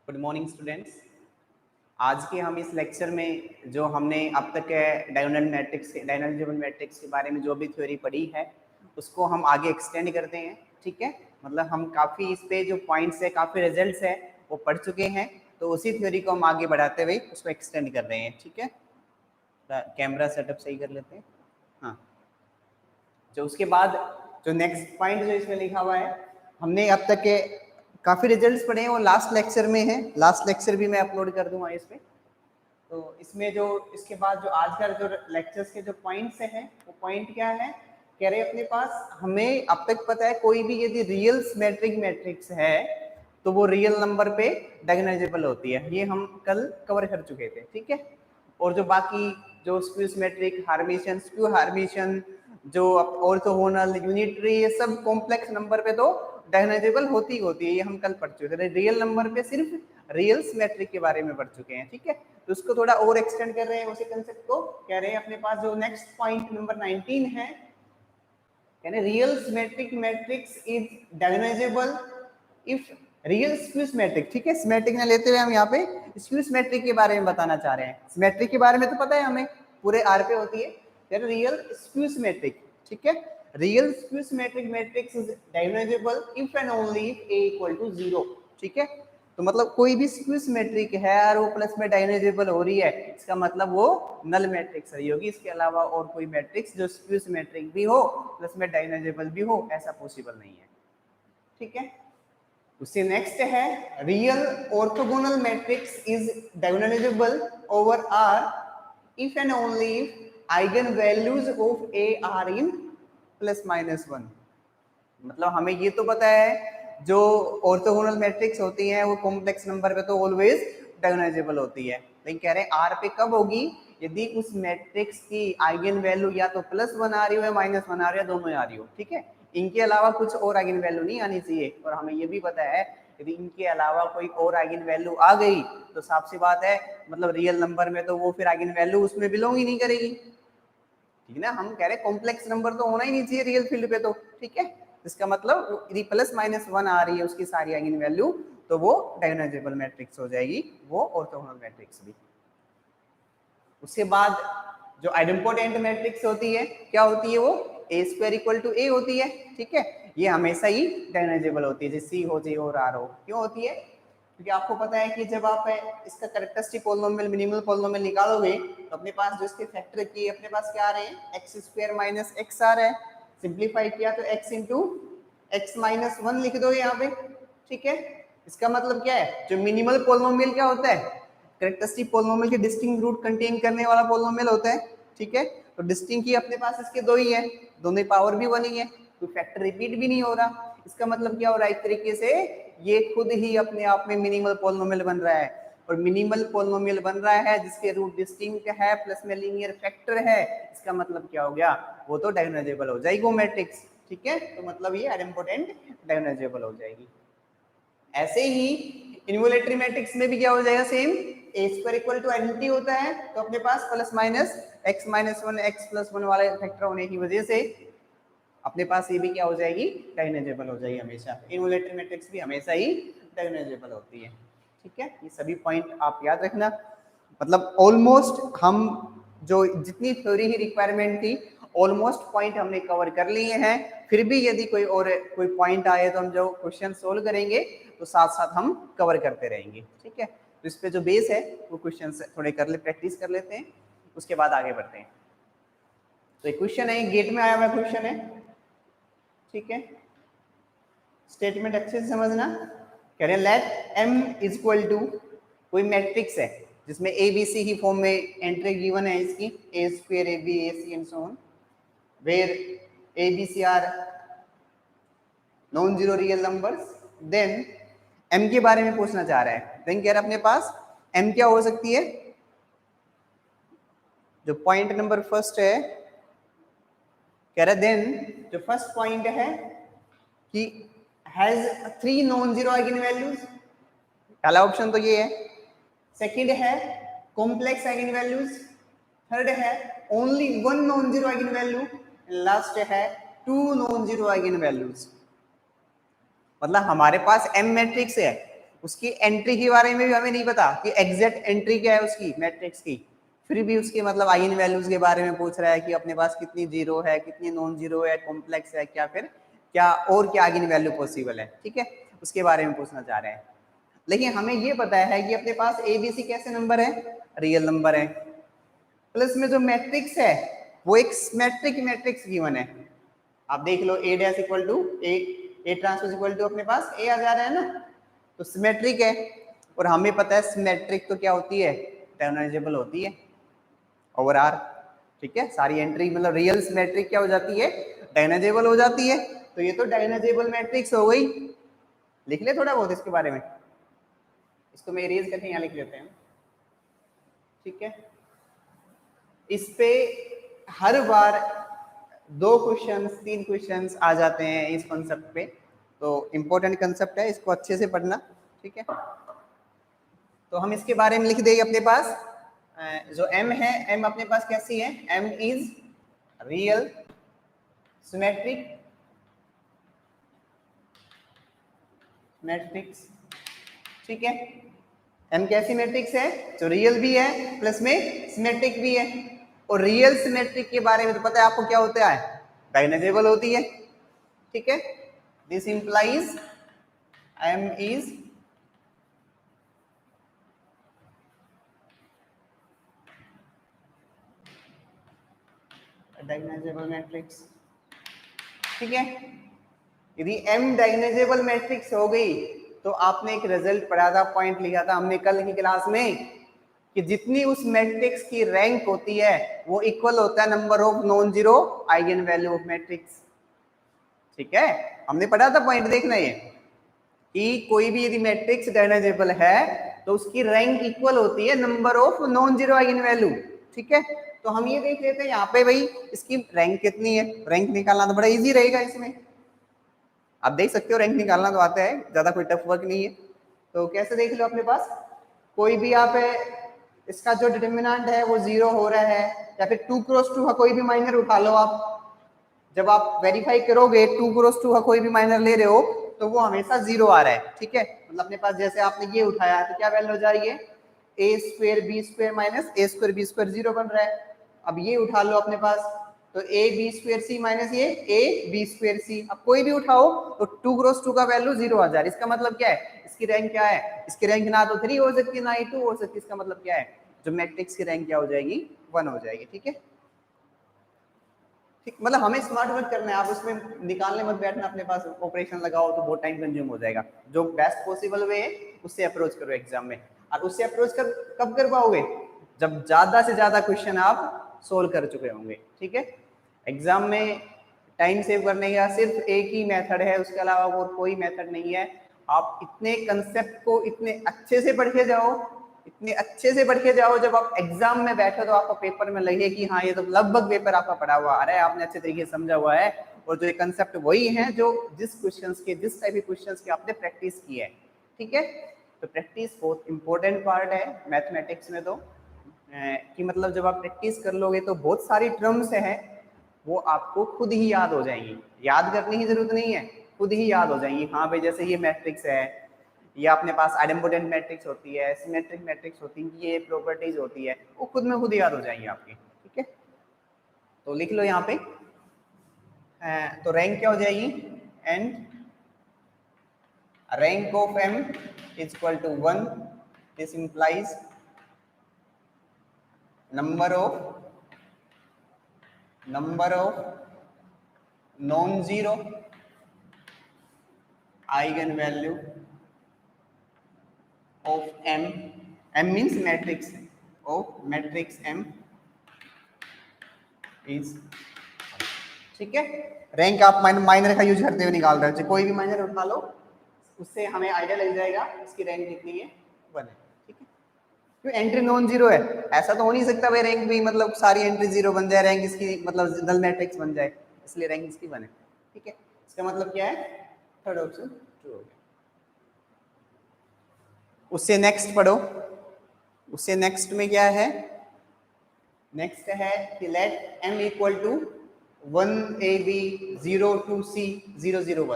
Good morning students. आज के हम इस लेक्चर में जो हमने अब तक डायगोनल मैट्रिक्स के बारे में जो भी थ्योरी पढ़ी है उसको हम आगे एक्सटेंड करते हैं। ठीक है, मतलब हम काफ़ी इस पे जो पॉइंट्स है, काफ़ी रिजल्ट्स है वो पढ़ चुके हैं, तो उसी थ्योरी को हम आगे बढ़ाते हुए उसको एक्सटेंड कर रहे हैं। ठीक है, कैमरा सेटअप सही कर लेते हैं। हाँ, जो उसके बाद जो नेक्स्ट पॉइंट जो इसमें लिखा हुआ है, हमने अब तक के काफ़ी रिजल्ट्स पढ़े हैं, वो लास्ट लेक्चर में है। लास्ट लेक्चर भी मैं अपलोड कर दूंगा इस पे। तो इसमें जो इसके बाद जो आज का जो लेक्चर्स के जो पॉइंट्स हैं, वो पॉइंट क्या है, कह रहे अपने पास हमें अब तक पता है कोई भी यदि रियल सिमेट्रिक मैट्रिक्स है तो वो रियल नंबर पे डायगोनलाइजेबल होती है। ये हम कल कवर कर चुके थे। ठीक है, और जो बाकी जो स्क्यू सिमेट्रिक, हार्मिशियन, स्क्यू हार्मिशियन, जो ऑर्थोगोनल, यूनिटरी, ये सब कॉम्प्लेक्स नंबर पे तो डायगोनलाइजेबल होती है। ये हम कल पढ़ चुके थे। रियल नंबर पे सिर्फ रियल सिमेट्रिक के बारे में पढ़ चुके हैं। ठीक है, तो उसको थोड़ा और एक्सटेंड कर रहे हैं उसी कंसेप्ट को। कह रहे हैं अपने पास जो नेक्स्ट पॉइंट नंबर 19 है, कह रहे real symmetric matrix is diagonalisable if real skew symmetric. ठीक है, सिमेट्रिक ने लेते हुए हम यहाँ पे स्क्यू सिमेट्रिक के बारे में बताना चाह रहे हैं। सिमेट्रिक के बारे में तो पता है हमें, पूरे आर पे होती है। कह रहे रियल स्क्यू सिमेट्रिक, ठीक है, real skew symmetric matrix is diagonalisable if and only if a equal to 0। ठीक है, तो मतलब कोई भी स्क्यू सिमेट्रिक है और वो प्लस में डायगोनलाइजेबल हो रही है, इसका मतलब वो नल मैट्रिक्स रही होगी। इसके अलावा और कोई मैट्रिक्स जो स्क्यू सिमेट्रिक भी हो प्लस में डायगोनलाइजेबल भी हो, ऐसा पॉसिबल नहीं है। ठीक है, उससे नेक्स्ट है real orthogonal matrix is diagonalisable over R if and only if eigen values of A are in plus minus 1। मतलब हमें ये तो पता है जो ऑर्थोगोनल मैट्रिक्स होती है वो कॉम्प्लेक्स नंबर पे तो ऑलवेज डायगोनलाइजेबल होती है, लेकिन कह रहे हैं आर पे कब होगी, यदि उस मैट्रिक्स की आइगन वैल्यू या तो +1 आ रही हो या -1 आ रही है, दोनों आ रही हो। ठीक है, इनके अलावा कुछ और आइगन वैल्यू नहीं आनी चाहिए। और हमें ये भी पता है यदि इनके अलावा कोई और आइगन वैल्यू आ गई तो साफ सी बात है, मतलब रियल नंबर में तो वो फिर आइगन वैल्यू उसमें बिलोंग ही नहीं करेगी। ठीक है ना, हम कह रहे कॉम्प्लेक्स नंबर तो होना ही नहीं चाहिए रियल फील्ड पे तो। ठीक है, इसका मतलब यदि +-1 आ रही है उसकी सारी आइगन वैल्यू तो वो डायगोनलाइजेबल मैट्रिक्स हो जाएगी, वो ऑर्थोगोनल मैट्रिक्स भी। उसके बाद जो आइडेम्पोटेंट मैट्रिक्स होती है, क्या होती है वो, a² इक्वल टू a होती है। ठीक है, ये हमेशा ही डायगोनलाइजेबल होती है, जैसे C हो, J और R हो। क्यों होती है, क्योंकि आपको पता है कि जब आप इसका कैरेक्टरिस्टिक पॉलिनोमियल, मिनिमल पॉलिनोमियल निकालोगे तो अपने पास जो इसके फैक्टर की अपने पास क्या आ रहे हैं, x² - x आ रहा है। सिंप्लीफाई किया तो x इंटू x - 1 लिख दो यहाँ पे। ठीक है, इसका मतलब क्या है, जो मिनिमल पॉलिनोमियल क्या होता है, कैरेक्टरिस्टिक पॉलिनोमियल के डिस्टिंक्ट रूट कंटेन करने वाला पॉलिनोमियल होता है। ठीक है, तो डिस्टिंक्ट ही अपने पास इसके दो ही है, दोनों की पावर भी 1 ही है, तो फैक्टर रिपीट भी नहीं हो रहा। इसका मतलब क्या हो रहा है, एक तरीके से ये खुद ही अपने आप में मिनिमल पॉलिनोमियल बन रहा है। और मिनिमल पॉलिनोमियल बन रहा है जिसके रूट डिस्टिंक्ट है प्लस में लीनियर फैक्टर है, इसका मतलब क्या हो गया, वो तो डायगोनलाइजेबल हो जाएगी वो मैट्रिक्स। ठीक है, तो मतलब ये आइडेम्पोटेंट डायगोनलाइजेबल हो जाएगी। ऐसे ही इन्वोलेटरी मैट्रिक्स में भी क्या हो जाएगा, same a² equal to identity होता है, तो अपने पास +-x - 1 x+1 वाले फैक्टर होने की वजह से अपने पास ये भी क्या हो जाएगी, डायगोनलाइजेबल हो जाएगी हमेशा। इन्वोलेटरी मैट्रिक्स भी हमेशा ही डायगोनलाइजेबल होती है। ठीक है, ये सभी पॉइंट आप याद रखना। मतलब ऑलमोस्ट हम जो जितनी थ्योरी की रिक्वायरमेंट थी ऑलमोस्ट पॉइंट हमने कवर कर लिए हैं। फिर भी यदि कोई पॉइंट आए तो हम जो क्वेश्चन सोल्व करेंगे तो साथ साथ हम कवर करते रहेंगे। ठीक है, तो इस पे जो बेस है वो क्वेश्चन थोड़े प्रैक्टिस कर लेते हैं, उसके बाद आगे बढ़ते हैं। तो एक क्वेश्चन है, गेट में आया हुआ क्वेश्चन है। ठीक है, स्टेटमेंट अच्छे से समझना। कह रहे हैं लेट M इक्वल टू कोई मैट्रिक्स है जिसमें ए बी सी की फॉर्म में एंट्री गिवन है इसकी, a² ab ac and so on, where a b c are non zero real numbers, then M के बारे में पूछना चाह रहा है। देन कह रहा है अपने पास M क्या हो सकती है, जो पॉइंट नंबर फर्स्ट है, कह रहा है देन जो फर्स्ट पॉइंट है कि has 3 non zero eigen values, पहला ऑप्शन तो ये है। सेकंड है कॉम्प्लेक्स आइगन वैल्यूज, थर्ड है only 1 non zero eigen value, last है 2 नॉन जीरो आइगन वैल्यूज। मतलब हमारे पास M मैट्रिक्स है, उसकी एंट्री के बारे में भी हमें नहीं पता कि एग्जैक्ट एंट्री क्या है उसकी मैट्रिक्स की, फिर भी उसके मतलब आइगन वैल्यूज के बारे में पूछ रहा है कि अपने पास कितनी जीरो है, कितनी नॉन जीरो है, कॉम्प्लेक्स है क्या, फिर क्या और क्या आइगन वैल्यू पॉसिबल है, ठीक है, उसके बारे में पूछना चाह रहे हैं। लेकिन हमें ये पता है कि अपने पास ए बी सी कैसे नंबर है, रियल नंबर है, प्लस में जो मैट्रिक्स है वो एक सिमेट्रिक मैट्रिक्स गिवन है। आप देख लो a dash equal to a transpose equal to अपने पास ए आ जा रहा है ना, तो सिमेट्रिक है, और हमें पता है सिमेट्रिक तो क्या होती है, डायगोनलाइजेबल होती है ओवर आर, ठीक है, सारी एंट्री मतलब रियल सिमेट्रिक क्या हो जाती है, डायगोनलाइजेबल हो जाती है, तो ये तो डायगोनलाइजेबल मैट्रिक्स हो गई। लिख ले थोड़ा बहुत इसके बारे में, इसको मैं इरेज करके यहाँ लिख लेते हैं, ठीक है। इस पे हर बार 2 क्वेश्चन 3 क्वेश्चन आ जाते हैं इस कॉन्सेप्ट पे, तो इम्पोर्टेंट कंसेप्ट है, इसको अच्छे से पढ़ना, ठीक है। तो हम इसके बारे में लिख देंगे अपने पास जो m है, m अपने पास कैसी है, m is real symmetric matrix, ठीक है। m कैसी मैट्रिक्स है, जो रियल भी है प्लस में सिमेट्रिक भी है, और रियल सिमेट्रिक के बारे में तो पता है आपको क्या होता है, डायगोनलाइजेबल होती है, ठीक है। This implies m is diagonalisable matrix, ठीक है। यदि m डायगोनलाइजेबल मैट्रिक्स हो गई तो आपने एक रिजल्ट पढ़ा था, पॉइंट लिखा था हमने कल की क्लास में, कि जितनी उस मैट्रिक्स की रैंक होती है वो इक्वल होता है number of non zero eigen value of matrix, ठीक है। हमने पढ़ा था पॉइंट, देखना ये कि कोई भी यदि मैट्रिक्स डायगोनलाइजेबल है तो उसकी रैंक इक्वल होती है number of non zero eigen value, ठीक है। तो हम ये देख लेते हैं यहाँ पे भाई इसकी रैंक कितनी है, रैंक निकालना तो बड़ा इजी रहेगा इसमें, आप देख सकते हो रैंक निकालना तो आता है, ज्यादा कोई टफ वर्क नहीं है। तो कैसे देख लो, अपने पास कोई भी यहाँ पे इसका जो डिटर्मिनेंट है वो 0 हो रहा है, या फिर 2 क्रॉस 2 का कोई भी माइनर उठा लो आप, जब आप वेरीफाई करोगे 2 क्रॉस 2 का कोई भी माइनर ले रहे हो तो वो हमेशा 0 आ रहा है, ठीक है। मतलब अपने पास जैसे आपने ये उठाया तो क्या वैल्यू हो जा रही है, ए स्क्वायर बी स्क्वायर माइनस ए स्क्वायर बी स्क्वायर 0 बन रहा है। अब ये उठा लो अपने पास, तो A B square C minus ये ए बी स्क्वायर सी, अब कोई भी उठाओ तो 2 क्रॉस 2 का वैल्यू 0 आ जा रहा है। इसका मतलब क्या है, इसकी रैंक क्या है, इसकी रैंक ना तो 3 हो सकती है ना ही 2 हो सकती है, इसका मतलब क्या है, जो मैट्रिक्स की रैंक क्या हो जाएगी, 1 हो जाएगी, ठीक है। ठीक, मतलब हमें स्मार्ट वर्क करना है, आप उसमें निकालने मत बैठना, अपने पास ऑपरेशन लगाओ तो बहुत टाइम कंज्यूम हो जाएगा। जो बेस्ट पॉसिबल वे है उससे अप्रोच करो एग्जाम में, और उससे अप्रोच कब कर पाओगे, जब ज्यादा से ज्यादा क्वेश्चन आप सोल्व कर चुके होंगे, ठीक है। एग्जाम में टाइम सेव करने का सिर्फ एक ही मेथड है, उसके अलावा और कोई मेथड नहीं है। आप इतने कंसेप्ट को इतने अच्छे से पढ़ के जाओ, इतने अच्छे से पढ़ के जाओ, जब आप एग्जाम में बैठो तो आपको पेपर में लगे कि हाँ ये तो लगभग पेपर आपका पढ़ा हुआ आ रहा है, आपने अच्छे तरीके से समझा हुआ है, और जो ये कंसेप्ट वही है जो जिस क्वेश्चंस के, जिस टाइप के क्वेश्चंस की आपने प्रैक्टिस की है, ठीक है। तो प्रैक्टिस बहुत इंपॉर्टेंट पार्ट है मैथमेटिक्स में, तो कि मतलब जब आप प्रैक्टिस कर लोगे तो बहुत सारी टर्म्स हैं वो आपको खुद ही याद हो जाएंगी, याद करने की जरूरत नहीं है, खुद ही याद हो जाएंगी। हाँ भाई जैसे ये मैट्रिक्स है, या अपने पास आइडेम्पोटेंट मैट्रिक्स होती है, सिमेट्रिक मैट्रिक्स होती है, ये प्रॉपर्टीज होती है, वो खुद में खुद याद हो जाएंगी आपकी, ठीक है। तो लिख लो यहाँ पे, तो रैंक क्या हो जाएगी, and rank of m is equal to 1, this implies number of non-zero eigenvalue of m, m means matrix of matrix m is, ठीक है। रैंक आप माइनर का यूज करते हुए निकाल रहे हो, कोई भी माइनर उठा लो उससे हमें आइडिया लग जाएगा इसकी रैंक कितनी है, 1 है, ठीक है। क्यों, एंट्री नॉन जीरो है, ऐसा तो हो नहीं सकता भाई रैंक भी मतलब सारी एंट्री 0 बन जाए, रैंक इसकी मतलब नल मैट्रिक्स बन जाए, इसलिए रैंक इसकी 1 है, ठीक है। इसका मतलब क्या है, थर्ड ऑप्शन ट्रू हो गया। उससे नेक्स्ट पढ़ो, उससे नेक्स्ट में क्या है, नेक्स्ट है कि let m equal to 1 a b 0 2 c 0 0 1,